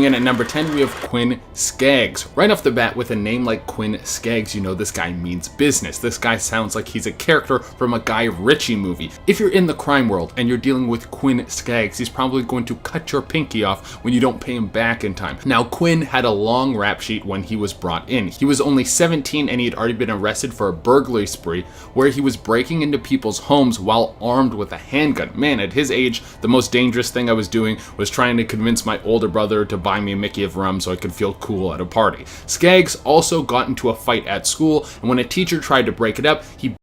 Coming in at number 10, we have Quinn Skaggs. Right off the bat, with a name like Quinn Skaggs, you know this guy means business. This guy sounds like he's a character from a Guy Ritchie movie. If you're in the crime world and you're dealing with Quinn Skaggs, he's probably going to cut your pinky off when you don't pay him back in time. Now, Quinn had a long rap sheet when he was brought in. He was only 17 and he had already been arrested for a burglary spree where he was breaking into people's homes while armed with a handgun. Man, at his age, the most dangerous thing I was doing was trying to convince my older brother to buy me a Mickey of rum so I could feel cool at a party. Skaggs also got into a fight at school, and when a teacher tried to break it up, he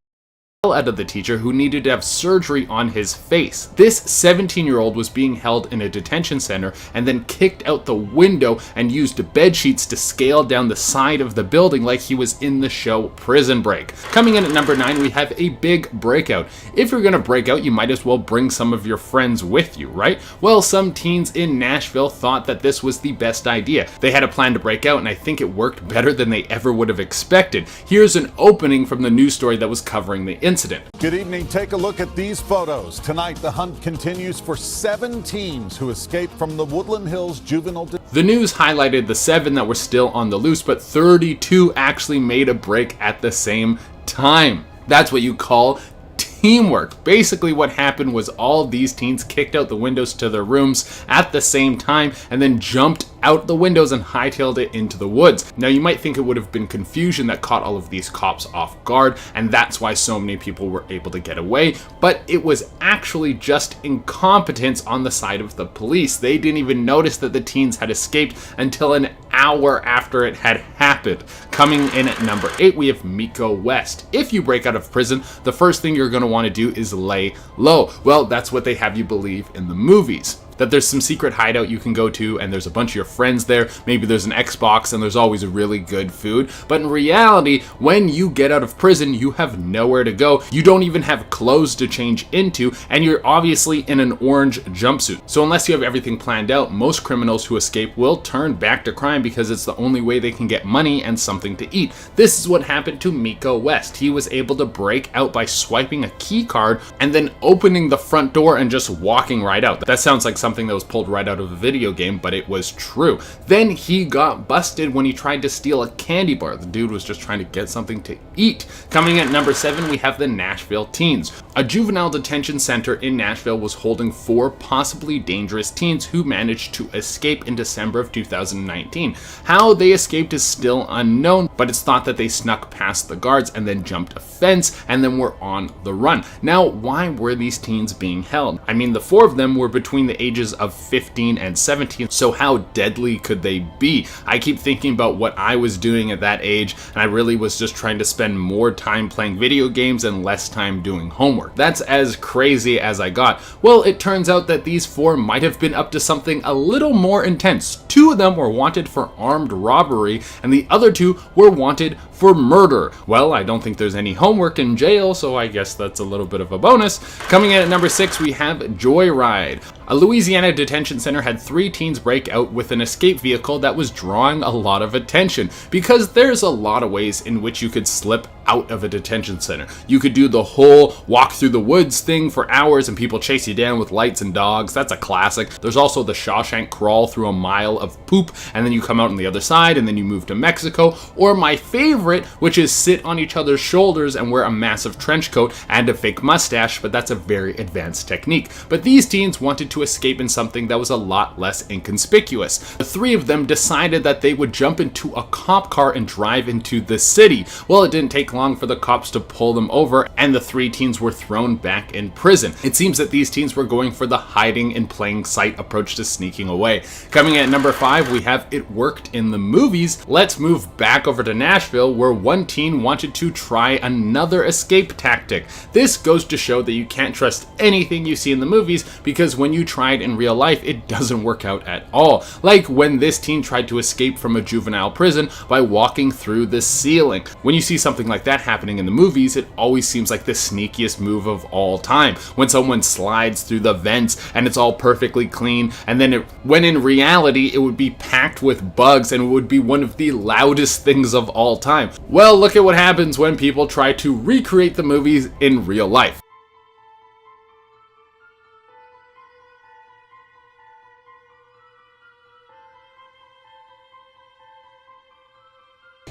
out of the teacher, who needed to have surgery on his face. This 17-year-old was being held in a detention center and then kicked out the window and used bed sheets to scale down the side of the building like he was in the show Prison Break. Coming in at number 9, we have a big breakout. If you're gonna break out, you might as well bring some of your friends with you, right? Well, some teens in Nashville thought that this was the best idea. They had a plan to break out, and I think it worked better than they ever would have expected. Here's an opening from the news story that was covering the incident. Good evening. Take a look at these photos. Tonight, the hunt continues for 7 teens who escaped from the Woodland Hills juvenile. The news highlighted the 7 that were still on the loose, but 32 actually made a break at the same time. That's what you call teamwork. Basically what happened was all of these teens kicked out the windows to their rooms at the same time and then jumped out the windows and hightailed it into the woods. Now you might think it would have been confusion that caught all of these cops off guard, and that's why so many people were able to get away, but it was actually just incompetence on the side of the police. They didn't even notice that the teens had escaped until an hour after it had happened. Coming in at number 8, we have Miko West. If you break out of prison, the first thing you're going to want to do is lay low. Well, that's what they have you believe in the movies. That there's some secret hideout you can go to and there's a bunch of your friends there. Maybe there's an Xbox and there's always really good food. But in reality, when you get out of prison, you have nowhere to go. You don't even have clothes to change into, and you're obviously in an orange jumpsuit. So unless you have everything planned out, most criminals who escape will turn back to crime because it's the only way they can get money and something to eat. This is what happened to Miko West. He was able to break out by swiping a key card and then opening the front door and just walking right out. That sounds like something that was pulled right out of a video game, but it was true. Then he got busted when he tried to steal a candy bar. The dude was just trying to get something to eat. Coming at number 7, we have the Nashville teens. A juvenile detention center in Nashville was holding 4 possibly dangerous teens who managed to escape in December of 2019. How they escaped is still unknown, but it's thought that they snuck past the guards and then jumped a fence and then were on the run. Now, why were these teens being held? I mean, the 4 of them were between the ages of 15 and 17, so how deadly could they be? I keep thinking about what I was doing at that age, and I really was just trying to spend more time playing video games and less time doing homework. That's as crazy as I got. Well, it turns out that these 4 might have been up to something a little more intense. 2 of them were wanted for armed robbery, and the other 2 were wanted for murder. Well, I don't think there's any homework in jail, so I guess that's a little bit of a bonus. Coming in at number 6, we have Joyride. A Louisiana detention center had 3 teens break out with an escape vehicle that was drawing a lot of attention, because there's a lot of ways in which you could slip out of a detention center. You could do the whole walk through the woods thing for hours and people chase you down with lights and dogs. That's a classic. There's also the Shawshank crawl through a mile of poop and then you come out on the other side and then you move to Mexico. Or my favorite, which is sit on each other's shoulders and wear a massive trench coat and a fake mustache, but that's a very advanced technique. But these teens wanted to escape in something that was a lot less inconspicuous. The 3 of them decided that they would jump into a cop car and drive into the city. Well, it didn't take long for the cops to pull them over, and the 3 teens were thrown back in prison. It seems that these teens were going for the hiding in plain sight approach to sneaking away. Coming at number 5, we have It Worked in the Movies. Let's move back over to Nashville, where one teen wanted to try another escape tactic. This goes to show that you can't trust anything you see in the movies, because when you try it in real life, it doesn't work out at all. Like when this teen tried to escape from a juvenile prison by walking through the ceiling. When you see something like that happening in the movies, it always seems like the sneakiest move of all time. When someone slides through the vents and it's all perfectly clean, and then when in reality it would be packed with bugs and it would be one of the loudest things of all time. Well, look at what happens when people try to recreate the movies in real life.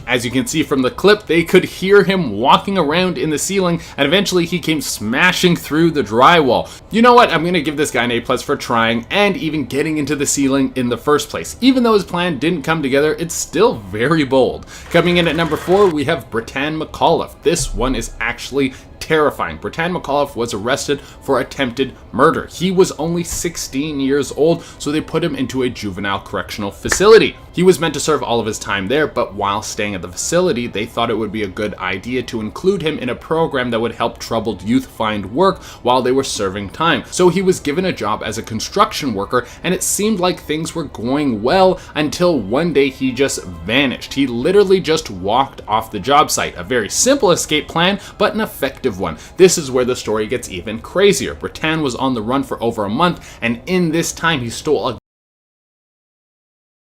As you can see from the clip, they could hear him walking around in the ceiling, and eventually he came smashing through the drywall. You know what? I'm gonna give this guy an A+ for trying and even getting into the ceiling in the first place. Even though his plan didn't come together, it's still very bold. Coming in at number 4, we have Bretan McAuliffe. This one is actually terrifying. Bretan McAuliffe was arrested for attempted murder. He was only 16 years old, so they put him into a juvenile correctional facility. He was meant to serve all of his time there, but while staying at the facility, they thought it would be a good idea to include him in a program that would help troubled youth find work while they were serving time. So he was given a job as a construction worker, and it seemed like things were going well until one day he just vanished. He literally just walked off the job site. A very simple escape plan, but an effective one. This is where the story gets even crazier. Bretan was on the run for over a month, and in this time he stole a...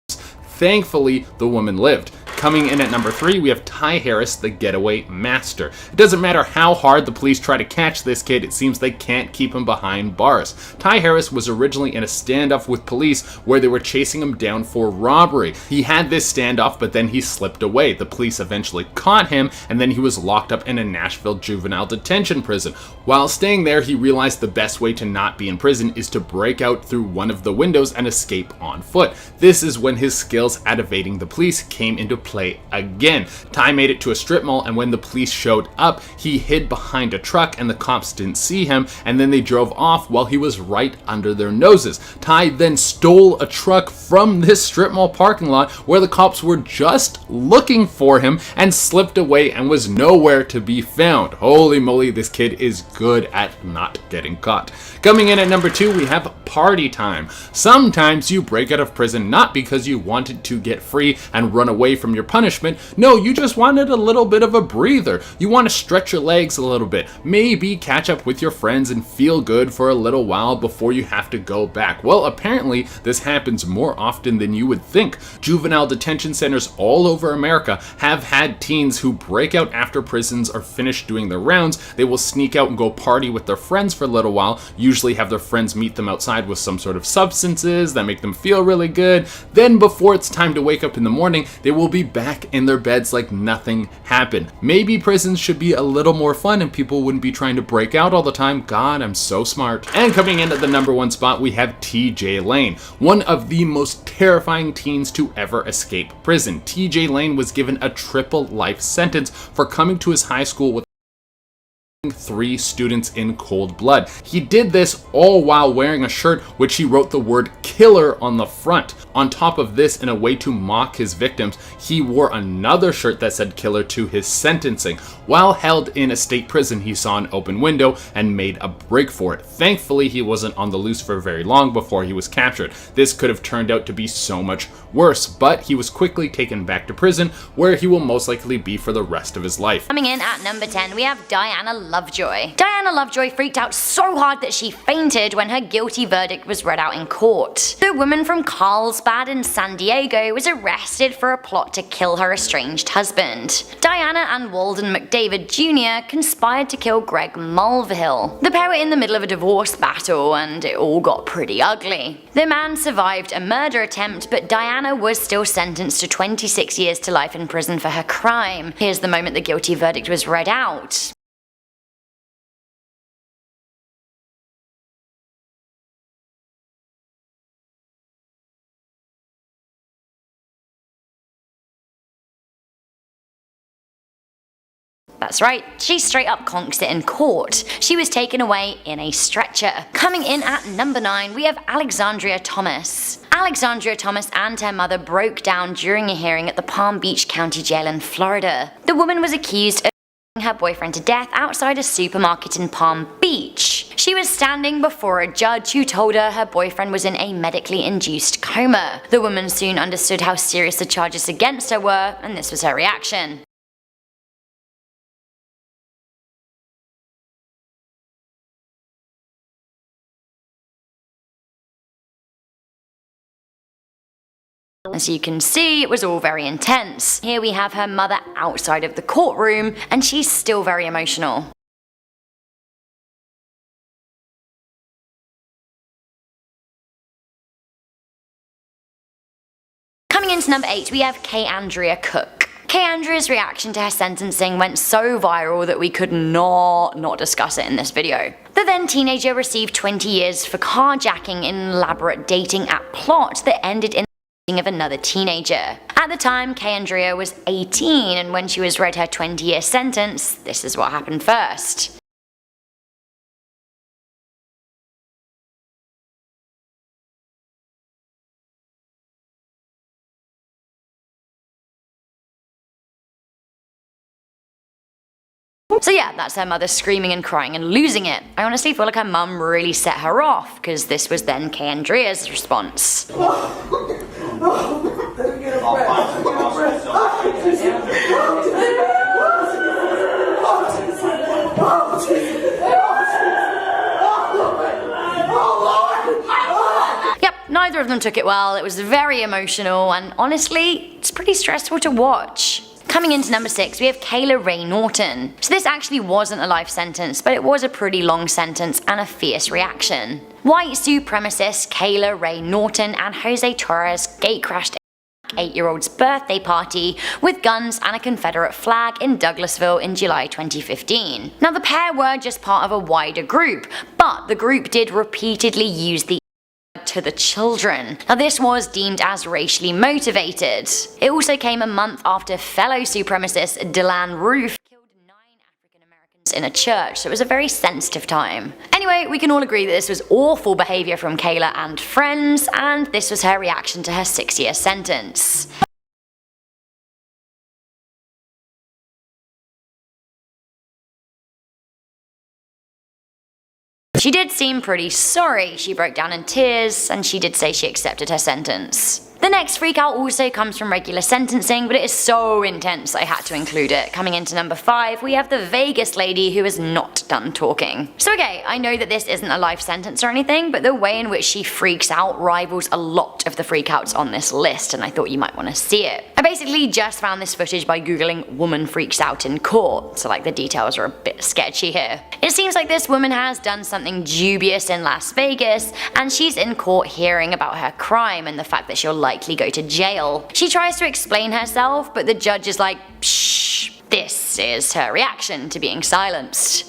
Thankfully, the woman lived. Coming in at number 3, we have Ty Harris, the getaway master. It doesn't matter how hard the police try to catch this kid, it seems they can't keep him behind bars. Ty Harris was originally in a standoff with police where they were chasing him down for robbery. He had this standoff, but then he slipped away. The police eventually caught him, and then he was locked up in a Nashville juvenile detention prison. While staying there, he realized the best way to not be in prison is to break out through one of the windows and escape on foot. This is when his skills at evading the police came into play again. Ty made it to a strip mall, and when the police showed up, he hid behind a truck and the cops didn't see him, and then they drove off while he was right under their noses. Ty then stole a truck from this strip mall parking lot where the cops were just looking for him and slipped away and was nowhere to be found. Holy moly, this kid is good at not getting caught. Coming in at number 2, we have Party Time. Sometimes you break out of prison not because you wanted to get free and run away from your punishment. No, you just wanted a little bit of a breather. You want to stretch your legs a little bit, maybe catch up with your friends and feel good for a little while before you have to go back. Well, apparently this happens more often than you would think. Juvenile detention centers all over America have had teens who break out after prisons are finished doing their rounds. They will sneak out and go party with their friends for a little while, usually have their friends meet them outside with some sort of substances that make them feel really good. Then before it's time to wake up in the morning, they will be back in their beds like nothing happened. Maybe prisons should be a little more fun and people wouldn't be trying to break out all the time. God, I'm so smart. And coming in at the number 1 spot, we have TJ Lane, one of the most terrifying teens to ever escape prison. TJ Lane was given a triple life sentence for coming to his high school with 3 students in cold blood. He did this all while wearing a shirt which he wrote the word killer on the front. On top of this, in a way to mock his victims, he wore another shirt that said killer to his sentencing. While held in a state prison, he saw an open window and made a break for it. Thankfully, he wasn't on the loose for very long before he was captured. This could have turned out to be so much worse, but he was quickly taken back to prison where he will most likely be for the rest of his life. Coming in at number 10, we have Diana Lovejoy. Diana Lovejoy freaked out so hard that she fainted when her guilty verdict was read out in court. The woman from Carlsbad in San Diego was arrested for a plot to kill her estranged husband. Diana and Walden McDavid Jr. conspired to kill Greg Mulvihill. The pair were in the middle of a divorce battle and it all got pretty ugly. The man survived a murder attempt, but Diana was still sentenced to 26 years to life in prison for her crime. Here's the moment the guilty verdict was read out. That's right, she straight up conked it in court. She was taken away in a stretcher. Coming in at number 9, we have Alexandria Thomas. Alexandria Thomas and her mother broke down during a hearing at the Palm Beach County Jail in Florida. The woman was accused of her boyfriend to death outside a supermarket in Palm Beach. She was standing before a judge who told her her boyfriend was in a medically induced coma. The woman soon understood how serious the charges against her were, and this was her reaction. As you can see, it was all very intense. Here we have her mother outside of the courtroom, and she's still very emotional. Coming into number 8, we have Andrea Cook. Andrea's reaction to her sentencing went so viral that we could not discuss it in this video. The then teenager received 20 years for carjacking in an elaborate dating app plot that ended in the of another teenager. At the time, Andrea was 18, and when she was read her 20-year sentence, this is what happened first. So yeah, that's her mother screaming and crying and losing it. I honestly feel like her mum really set her off, because this was then Andrea's response. Yep, neither of them took it well. It was very emotional, and honestly, it's pretty stressful to watch. Coming into number 6, we have Kayla Ray Norton. So this actually wasn't a life sentence, but it was a pretty long sentence and a fierce reaction. White supremacist Kayla Ray Norton and Jose Torres gatecrashed a 8-year-old's birthday party with guns and a Confederate flag in Douglasville in July 2015. Now the pair were just part of a wider group, but the group did repeatedly use the to the children. Now this was deemed as racially motivated. It also came a month after fellow supremacist Dylan Roof killed 9 African Americans in a church, so it was a very sensitive time. Anyway, we can all agree that this was awful behaviour from Kayla and friends, and this was her reaction to her 6-year sentence. She did seem pretty sorry. She broke down in tears, and she did say she accepted her sentence. The next freakout also comes from regular sentencing, but it is so intense I had to include it. Coming into number 5, we have the Vegas lady who is not done talking. So okay, I know that this isn't a life sentence or anything, but the way in which she freaks out rivals a lot of the freakouts on this list, and I thought you might want to see it. I basically just found this footage by googling woman freaks out in court, so like the details are a bit sketchy here. It seems like this woman has done something dubious in Las Vegas, and she's in court hearing about her crime and the fact that she'll likely go to jail. She tries to explain herself, but the judge is like, shh. This is her reaction to being silenced.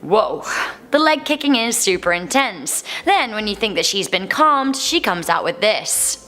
Whoa. The leg kicking is super intense. Then, when you think that she's been calmed, she comes out with this.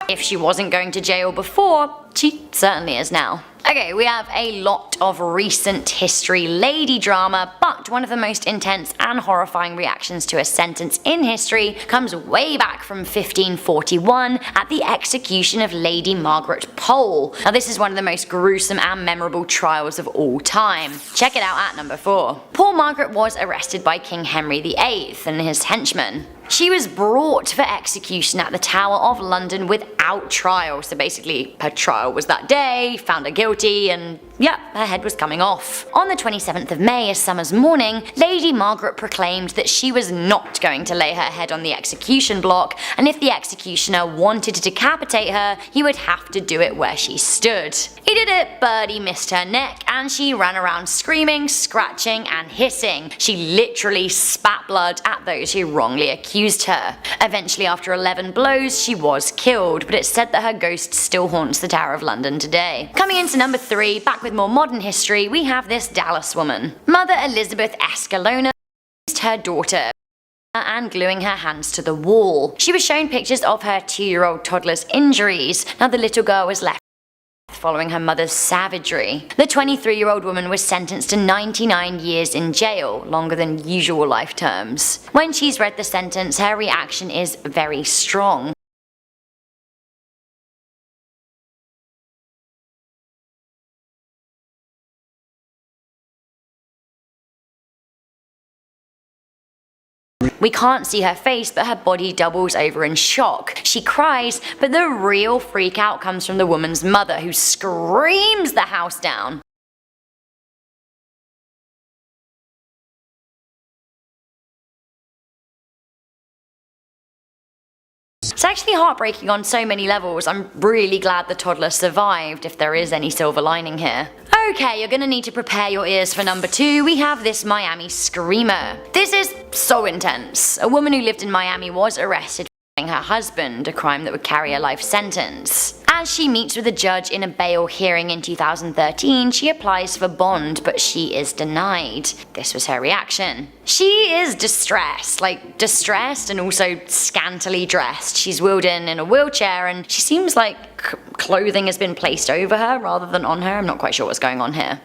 If she wasn't going to jail before, she certainly is now. Okay, we have a lot of recent history lady drama, but one of the most intense and horrifying reactions to a sentence in history comes way back from 1541 at the execution of Lady Margaret Pole. Now this is one of the most gruesome and memorable trials of all time. Check it out at number 4. Poor Margaret was arrested by King Henry VIII and his henchmen. She was brought for execution at the Tower of London without trial, so basically her trial was that day, found her guilty, and yeah, her head was coming off. On the 27th of May, a summer's morning, Lady Margaret proclaimed that she was not going to lay her head on the execution block, and if the executioner wanted to decapitate her, he would have to do it where she stood. He did it, but he missed her neck, and she ran around screaming, scratching, and hissing. She literally spat blood at those who wrongly accused her. Eventually, after 11 blows, she was killed, but it's said that her ghost still haunts the Tower of London today. Coming into number 3, back with more modern history, we have this Dallas woman. Mother Elizabeth Escalona used her daughter and gluing her hands to the wall. She was shown pictures of her 2-year-old toddler's injuries. Now the little girl was left following her mother's savagery. The 23-year-old woman was sentenced to 99 years in jail, longer than usual life terms. When she's read the sentence, her reaction is very strong. We can't see her face, but her body doubles over in shock. She cries, but the real freak out comes from the woman's mother, who screams the house down. It's actually heartbreaking on so many levels. I'm really glad the toddler survived, if there is any silver lining here. Okay, you're gonna need to prepare your ears for number 2. We have this Miami screamer. This is so intense. A woman who lived in Miami was arrested for her husband, a crime that would carry a life sentence. As she meets with a judge in a bail hearing in 2013, she applies for bond, but she is denied. This was her reaction. She is distressed, distressed and also scantily dressed. She's wheeled in a wheelchair and she seems like clothing has been placed over her rather than on her. I'm not quite sure what's going on here.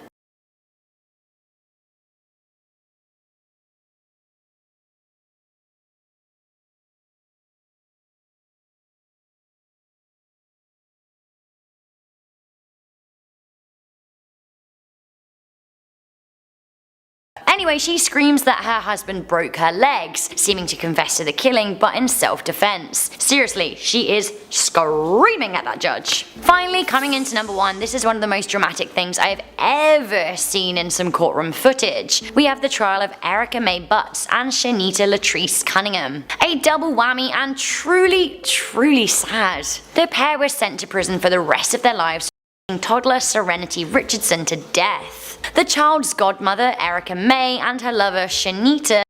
Anyway, she screams that her husband broke her legs, seeming to confess to the killing but in self-defense. Seriously, she is screaming at that judge. Finally, coming into number 1, this is one of the most dramatic things I have ever seen in some courtroom footage. We have the trial of Erica Mae Butts and Shanita Latrice Cunningham. A double whammy and truly, truly sad. The pair were sent to prison for the rest of their lives, toddler Serenity Richardson to death. The child's godmother, Erica Mae, and her lover, Shanita,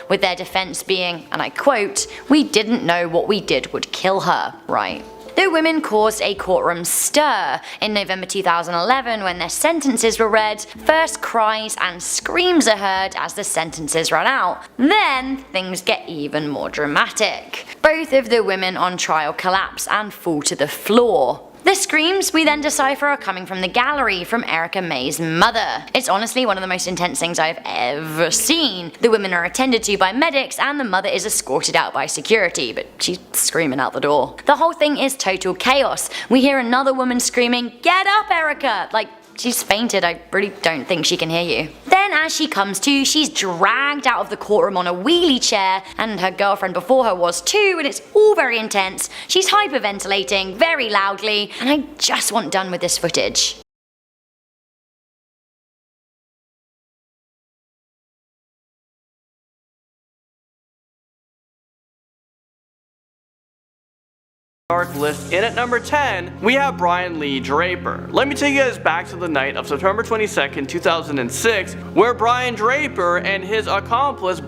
with their defense being, and I quote, "We didn't know what we did would kill her," right? The women caused a courtroom stir. In November 2011, when their sentences were read, first cries and screams are heard as the sentences run out. Then, things get even more dramatic. Both of the women on trial collapse and fall to the floor. The screams we then decipher are coming from the gallery from Erica Mae's mother. It's honestly one of the most intense things I've ever seen. The women are attended to by medics and the mother is escorted out by security, but she's screaming out the door. The whole thing is total chaos. We hear another woman screaming, "Get up, Erica!" Like, she's fainted, I really don't think she can hear you. Then as she comes to, she's dragged out of the courtroom on a wheelie chair, and her girlfriend before her was too, and it's all very intense. She's hyperventilating very loudly, and I just want done with this footage. Dark list. In at number 10, we have Brian Lee Draper. Let me take you guys back to the night of September 22nd, 2006, where Brian Draper and his accomplice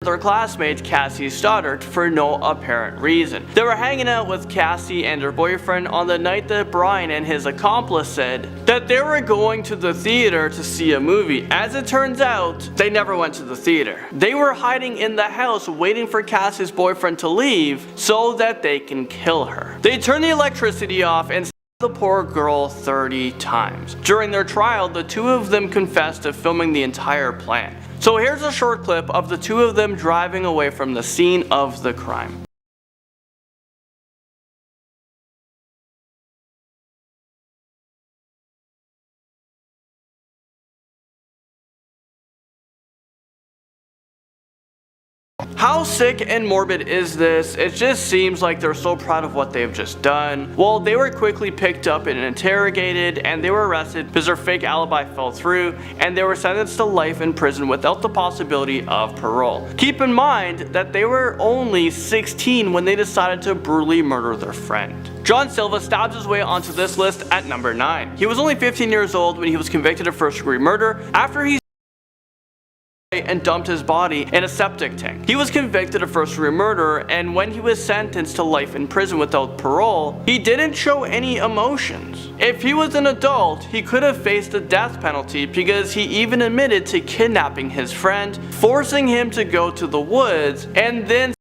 their classmate Cassie Stoddard for no apparent reason. They were hanging out with Cassie and her boyfriend on the night that Brian and his accomplice said that they were going to the theater to see a movie. As it turns out, they never went to the theater. They were hiding in the house waiting for Cassie's boyfriend to leave so that they can kill her. They turned the electricity off and the poor girl 30 times. During their trial, the two of them confessed to filming the entire plan. So here's a short clip of the two of them driving away from the scene of the crime. How sick and morbid is this? It just seems like they're so proud of what they've just done. Well, they were quickly picked up and interrogated, and they were arrested because their fake alibi fell through, and they were sentenced to life in prison without the possibility of parole. Keep in mind that they were only 16 when they decided to brutally murder their friend. John Silva stabs his way onto this list at number 9. He was only 15 years old when he was convicted of first-degree murder after he and dumped his body in a septic tank. He was convicted of first-degree murder, and when he was sentenced to life in prison without parole, he didn't show any emotions. If he was an adult, he could have faced the death penalty because he even admitted to kidnapping his friend, forcing him to go to the woods, and then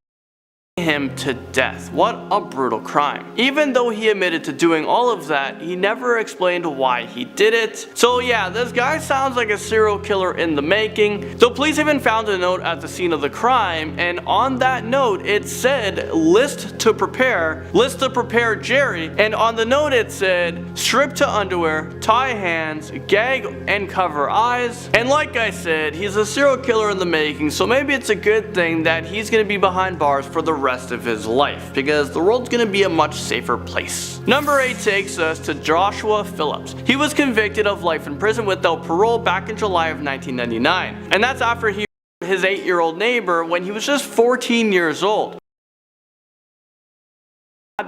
him to death. What a brutal crime. Even though he admitted to doing all of that, he never explained why he did it. So yeah, this guy sounds like a serial killer in the making. The police even found a note at the scene of the crime, and on that note it said list to prepare Jerry, and on the note it said strip to underwear, tie hands, gag and cover eyes. And like I said, he's a serial killer in the making, so maybe it's a good thing that he's gonna be behind bars for the rest of his life, because the world's gonna be a much safer place. Number 8 takes us to Joshua Phillips. He was convicted of life in prison without parole back in July of 1999, and that's after he murdered his 8-year-old neighbor when he was just 14 years old.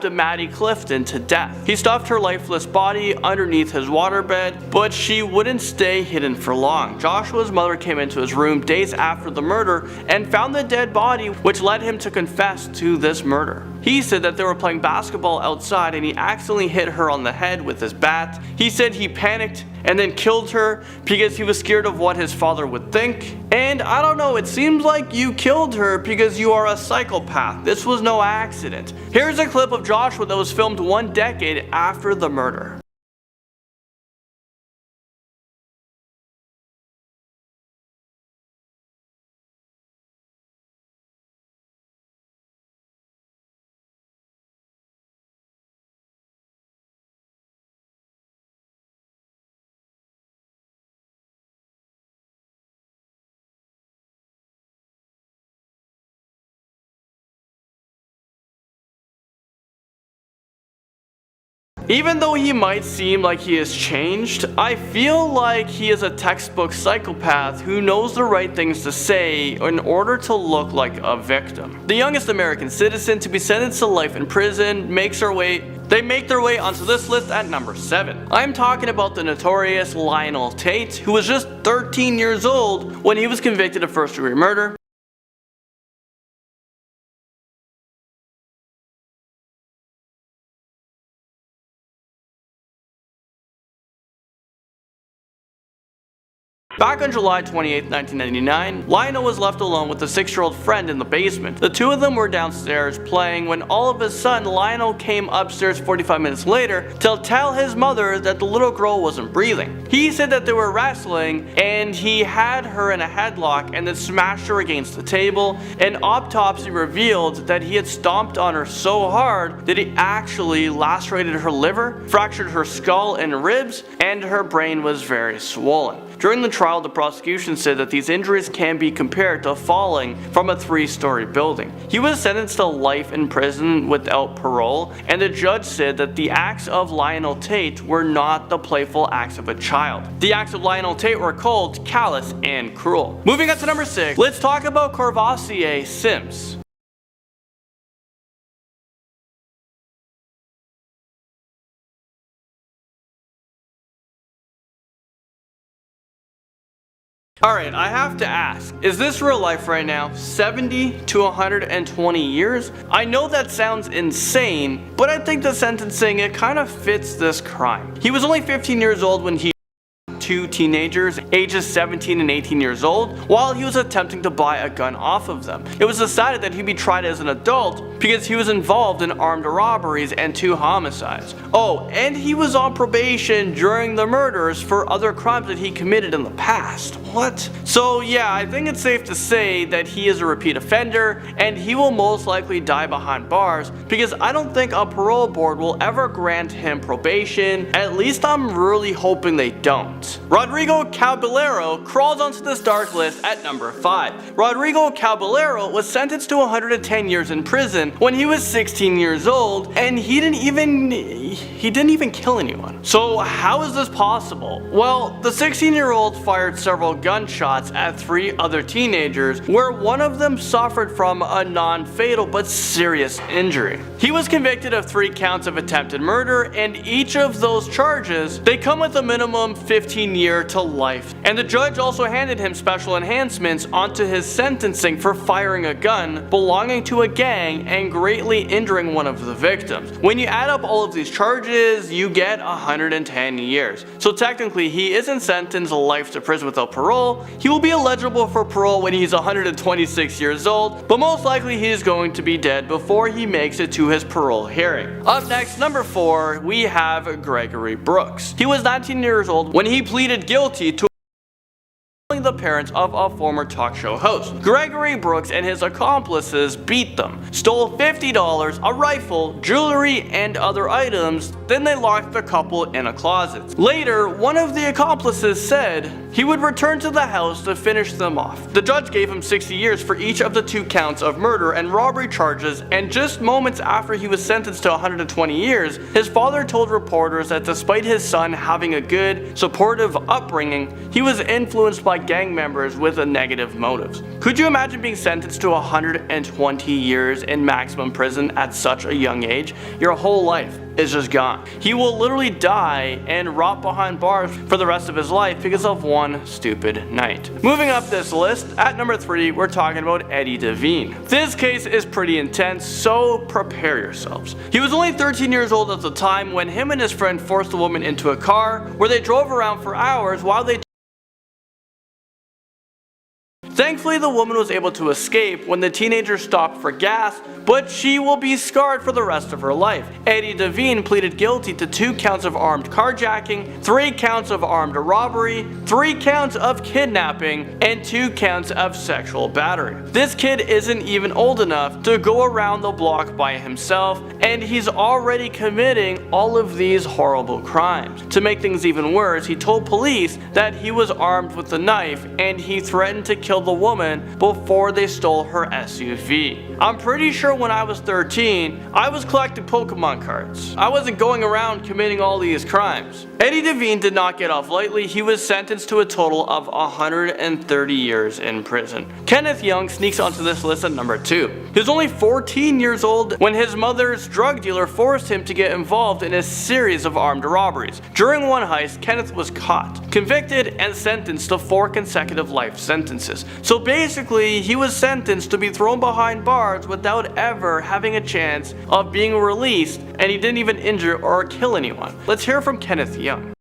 stabbed Maddie Clifton to death. He stuffed her lifeless body underneath his waterbed, but she wouldn't stay hidden for long. Joshua's mother came into his room days after the murder and found the dead body, which led him to confess to this murder. He said that they were playing basketball outside and he accidentally hit her on the head with his bat. He said he panicked and then killed her because he was scared of what his father would think. And I don't know, it seems like you killed her because you are a psychopath. This was no accident. Here's a clip of Joshua that was filmed 1 decade after the murder. Even though he might seem like he has changed, I feel like he is a textbook psychopath who knows the right things to say in order to look like a victim. The youngest American citizen to be sentenced to life in prison make their way onto this list at number 7. I'm talking about the notorious Lionel Tate, who was just 13 years old when he was convicted of first-degree murder. Back on July 28, 1999, Lionel was left alone with a 6-year-old friend in the basement. The two of them were downstairs playing when all of a sudden Lionel came upstairs 45 minutes later to tell his mother that the little girl wasn't breathing. He said that they were wrestling and he had her in a headlock and then smashed her against the table. An autopsy revealed that he had stomped on her so hard that he actually lacerated her liver, fractured her skull and ribs, and her brain was very swollen. During the trial, the prosecution said that these injuries can be compared to falling from a 3-story building. He was sentenced to life in prison without parole, and the judge said that the acts of Lionel Tate were not the playful acts of a child. The acts of Lionel Tate were cold, callous, and cruel. Moving on to number 6, let's talk about Courvoisier Sims. Alright, I have to ask, is this real life right now? 70 to 120 years? I know that sounds insane, but I think the sentencing, it kind of fits this crime. He was only 15 years old when he 2 teenagers, ages 17 and 18 years old, while he was attempting to buy a gun off of them. It was decided that he'd be tried as an adult because he was involved in armed robberies and 2 homicides. Oh, and he was on probation during the murders for other crimes that he committed in the past. What? So yeah, I think it's safe to say that he is a repeat offender and he will most likely die behind bars because I don't think a parole board will ever grant him probation. At least I'm really hoping they don't. Rodrigo Caballero crawls onto this dark list at number 5. Rodrigo Caballero was sentenced to 110 years in prison when he was 16 years old, and he didn't even kill anyone. So how is this possible? Well, the 16-year-old fired several gunshots at 3 other teenagers, where one of them suffered from a non-fatal but serious injury. He was convicted of 3 counts of attempted murder, and each of those charges, they come with a minimum 15-year to life. And the judge also handed him special enhancements onto his sentencing for firing a gun belonging to a gang and greatly injuring one of the victims. When you add up all of these charges, you get 110 years. So technically, he isn't sentenced to life to prison without parole. He will be eligible for parole when he's 126 years old, but most likely he is going to be dead before he makes it to his parole hearing. Up next, number 4, we have Gregory Brooks. He was 19 years old when he pleaded guilty to the parents of a former talk show host. Gregory Brooks and his accomplices beat them, stole $50, a rifle, jewelry, and other items, then they locked the couple in a closet. Later, one of the accomplices said, He would return to the house to finish them off. The judge gave him 60 years for each of the 2 counts of murder and robbery charges, and just moments after he was sentenced to 120 years, his father told reporters that despite his son having a good, supportive upbringing, he was influenced by gang members with negative motives. Could you imagine being sentenced to 120 years in maximum prison at such a young age? Your whole life is just gone. He will literally die and rot behind bars for the rest of his life because of one stupid night. Moving up this list, at number 3, we're talking about Eddie Devine. This case is pretty intense, so prepare yourselves. He was only 13 years old at the time when him and his friend forced a woman into a car where they drove around for hours while they Thankfully, the woman was able to escape when the teenager stopped for gas, but she will be scarred for the rest of her life. Eddie Devine pleaded guilty to 2 counts of armed carjacking, 3 counts of armed robbery, 3 counts of kidnapping, and 2 counts of sexual battery. This kid isn't even old enough to go around the block by himself, and he's already committing all of these horrible crimes. To make things even worse, he told police that he was armed with a knife and he threatened to kill the woman before they stole her SUV. I'm pretty sure when I was 13, I was collecting Pokemon cards. I wasn't going around committing all these crimes. Eddie Devine did not get off lightly. He was sentenced to a total of 130 years in prison. Kenneth Young sneaks onto this list at number 2. He was only 14 years old when his mother's drug dealer forced him to get involved in a series of armed robberies. During one heist, Kenneth was caught, convicted, and sentenced to 4 consecutive life sentences. So basically, he was sentenced to be thrown behind bars without ever having a chance of being released, and he didn't even injure or kill anyone. Let's hear from Kenneth Young.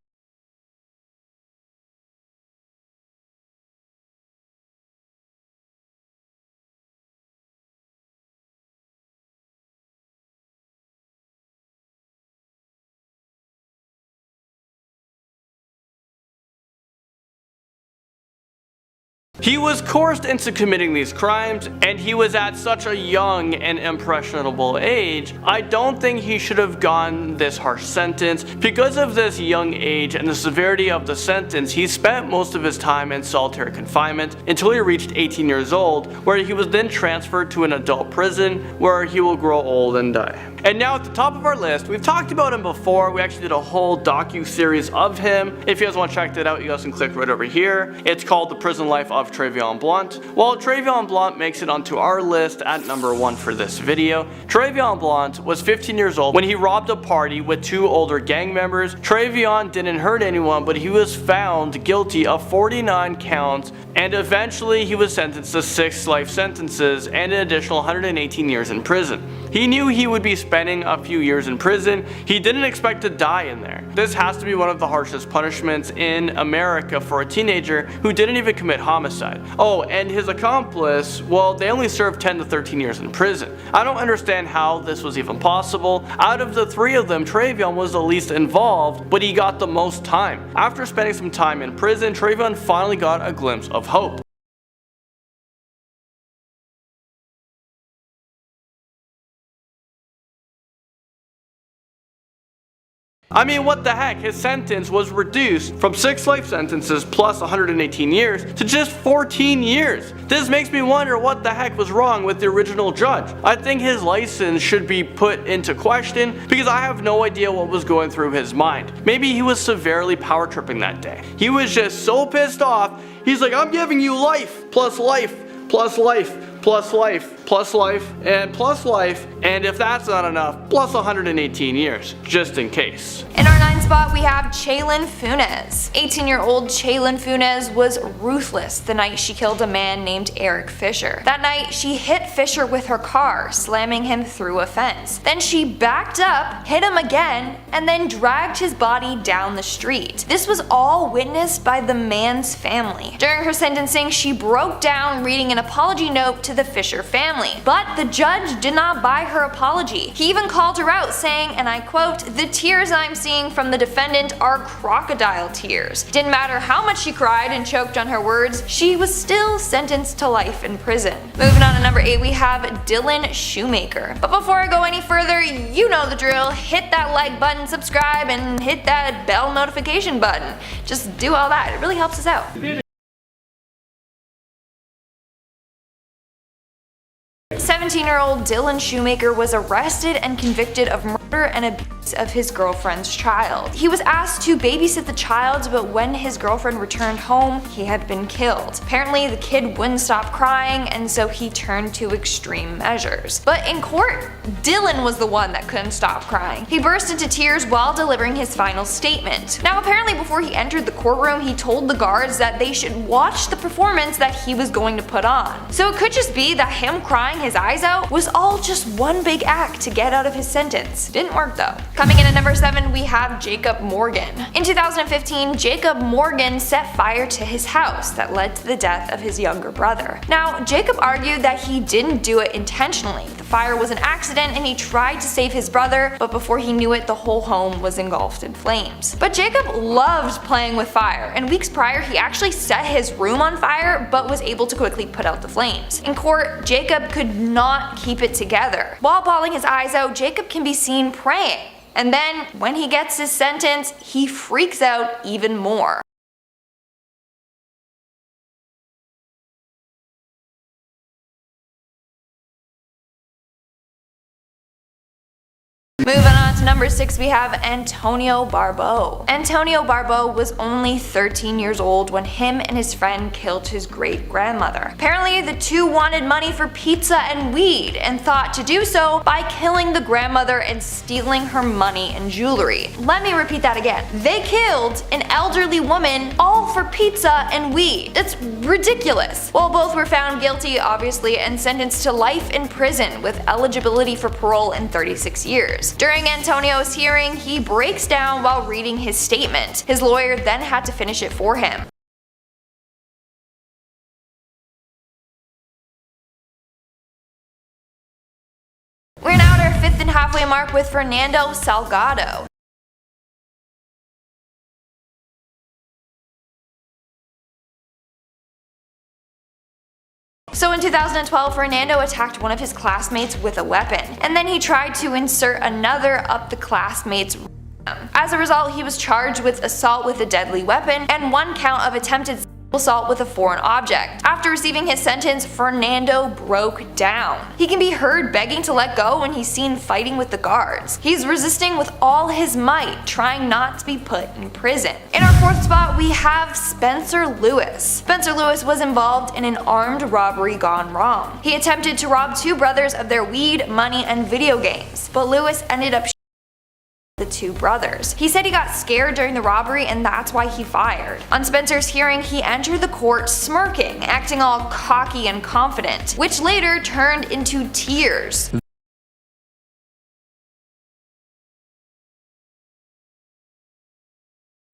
He was coerced into committing these crimes, and he was at such a young and impressionable age. I don't think he should have gotten this harsh sentence. Because of this young age and the severity of the sentence, he spent most of his time in solitary confinement until he reached 18 years old, where he was then transferred to an adult prison where he will grow old and die. And now at the top of our list, we've talked about him before. We actually did a whole docu-series of him. If you guys want to check that out, you guys can click right over here. It's called The Prison Life of Trayvion Blunt. Well, Trayvion Blunt makes it onto our list at number 1 for this video. Trayvion Blunt was 15 years old when he robbed a party with 2 older gang members. Trayvion didn't hurt anyone, but he was found guilty of 49 counts, and eventually he was sentenced to 6 life sentences and an additional 118 years in prison. He knew he would be spending a few years in prison. He didn't expect to die in there. This has to be one of the harshest punishments in America for a teenager who didn't even commit homicide. Oh, and his accomplice, well, they only served 10 to 13 years in prison. I don't understand how this was even possible. Out of the 3 of them, Trayvion was the least involved, but he got the most time. After spending some time in prison, Trayvion finally got a glimpse of hope. I mean, what the heck? His sentence was reduced from 6 life sentences plus 118 years to just 14 years. This makes me wonder what the heck was wrong with the original judge. I think his license should be put into question because I have no idea what was going through his mind. Maybe he was severely power tripping that day. He was just so pissed off. He's like, I'm giving you life, plus life, plus life, plus life, plus life, and plus life, and if that's not enough, plus 118 years, just in case. In our 9th spot, we have Jalen Flores. 18-year-old Jalen Flores was ruthless the night she killed a man named Eric Fisher. That night, she hit Fisher with her car, slamming him through a fence. Then she backed up, hit him again, and then dragged his body down the street. This was all witnessed by the man's family. During her sentencing, she broke down reading an apology note to to the Fisher family. But the judge did not buy her apology. He even called her out, saying, and I quote, "The tears I'm seeing from the defendant are crocodile tears. Didn't matter how much she cried and choked on her words, she was still sentenced to life in prison." Moving on to number 8, we have Dylan Shoemaker. But before I go any further, you know the drill. Hit that like button, subscribe, and hit that bell notification button. Just do all that. It really helps us out. 17-year-old Dylan Shoemaker was arrested and convicted of murder and abuse of his girlfriend's child. He was asked to babysit the child, but when his girlfriend returned home, he had been killed. Apparently, the kid wouldn't stop crying, and so he turned to extreme measures. But in court, Dylan was the one that couldn't stop crying. He burst into tears while delivering his final statement. Now, apparently before he entered the courtroom, he told the guards that they should watch the performance that he was going to put on. So it could just be that him crying his eyes out was all just one big act to get out of his sentence. Didn't work though. Coming in at number 7, we have Jacob Morgan. In 2015, Jacob Morgan set fire to his house that led to the death of his younger brother. Now, Jacob argued that he didn't do it intentionally. The fire was an accident and he tried to save his brother, but before he knew it, the whole home was engulfed in flames. But Jacob loved playing with fire, and weeks prior he actually set his room on fire but was able to quickly put out the flames. In court, Jacob could not keep it together. While bawling his eyes out, Jacob can be seen praying. And then, when he gets his sentence, he freaks out even more. Moving on to number 6, we have Antonio Barbeau. Antonio Barbeau was only 13 years old when him and his friend killed his great-grandmother. Apparently, the two wanted money for pizza and weed and thought to do so by killing the grandmother and stealing her money and jewelry. Let me repeat that again. They killed an elderly woman all for pizza and weed. That's ridiculous. Well, both were found guilty, obviously, and sentenced to life in prison with eligibility for parole in 36 years. During Antonio's hearing, he breaks down while reading his statement. His lawyer then had to finish it for him. We're now at our 5th and halfway mark with Fernando Salgado. So in 2012, Fernando attacked one of his classmates with a weapon, and then he tried to insert another up the classmate's rectum. As a result, he was charged with assault with a deadly weapon and 1 count of attempted assault with a foreign object. After receiving his sentence, Fernando broke down. He can be heard begging to let go when he's seen fighting with the guards. He's resisting with all his might, trying not to be put in prison. In our 4th spot, we have Spencer Lewis. Spencer Lewis was involved in an armed robbery gone wrong. He attempted to rob 2 brothers of their weed, money, and video games, but Lewis ended up the 2 brothers. He said he got scared during the robbery and that's why he fired. On Spencer's hearing, he entered the court smirking, acting all cocky and confident, which later turned into tears.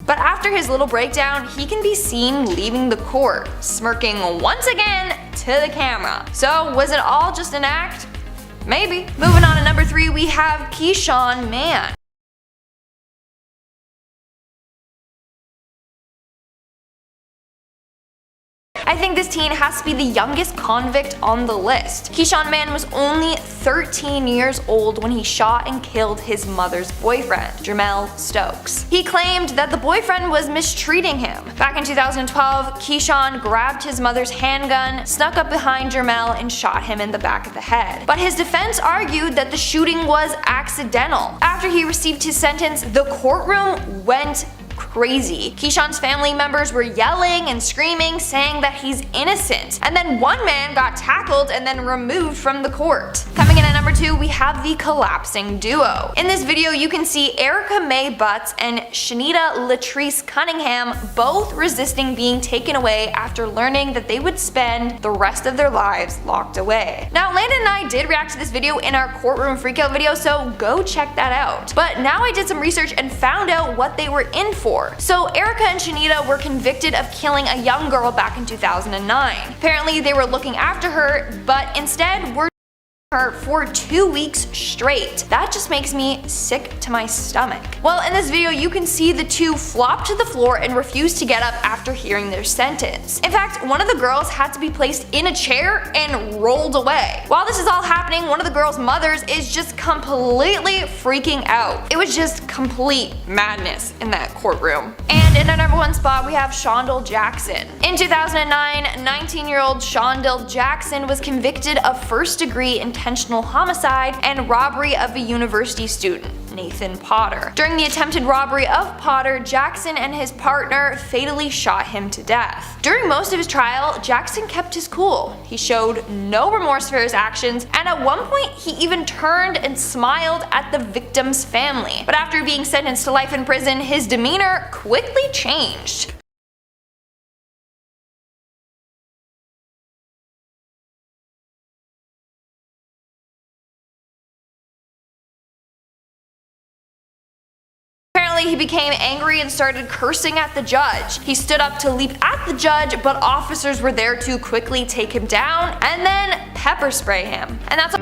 But after his little breakdown, he can be seen leaving the court, smirking once again to the camera. So was it all just an act? Maybe. Moving on to number 3, we have Keyshawn Man. I think this teen has to be the youngest convict on the list. Keyshawn Man was only 13 years old when he shot and killed his mother's boyfriend, Jermell Stokes. He claimed that the boyfriend was mistreating him. Back in 2012, Keyshawn grabbed his mother's handgun, snuck up behind Jermell, and shot him in the back of the head. But his defense argued that the shooting was accidental. After he received his sentence, the courtroom went crazy. Keyshawn's family members were yelling and screaming, saying that he's innocent. And then one man got tackled and then removed from the court. Coming in at number number 2, we have the collapsing duo. In this video, you can see Erica Mae Butts and Shanita Latrice Cunningham both resisting being taken away after learning that they would spend the rest of their lives locked away. Now, Landon and I did react to this video in our courtroom freakout video, so go check that out. But now I did some research and found out what they were in for. So Erica and Shanita were convicted of killing a young girl back in 2009. Apparently they were looking after her, but instead were her for 2 weeks straight. That just makes me sick to my stomach. Well, in this video you can see the two flop to the floor and refuse to get up after hearing their sentence. In fact, one of the girls had to be placed in a chair and rolled away. While this is all happening, one of the girls' mothers is just completely freaking out. It was just complete madness in that courtroom. And in our number 1 spot, we have Shondell Jackson. In 2009, 19-year-old Shondell Jackson was convicted of first-degree intentional homicide and robbery of a university student, Nathan Potter. During the attempted robbery of Potter, Jackson and his partner fatally shot him to death. During most of his trial, Jackson kept his cool. He showed no remorse for his actions, and at one point he even turned and smiled at the victim's family. But after being sentenced to life in prison, his demeanor quickly changed. He became angry and started cursing at the judge. He stood up to leap at the judge, but officers were there to quickly take him down and then pepper spray him. And that's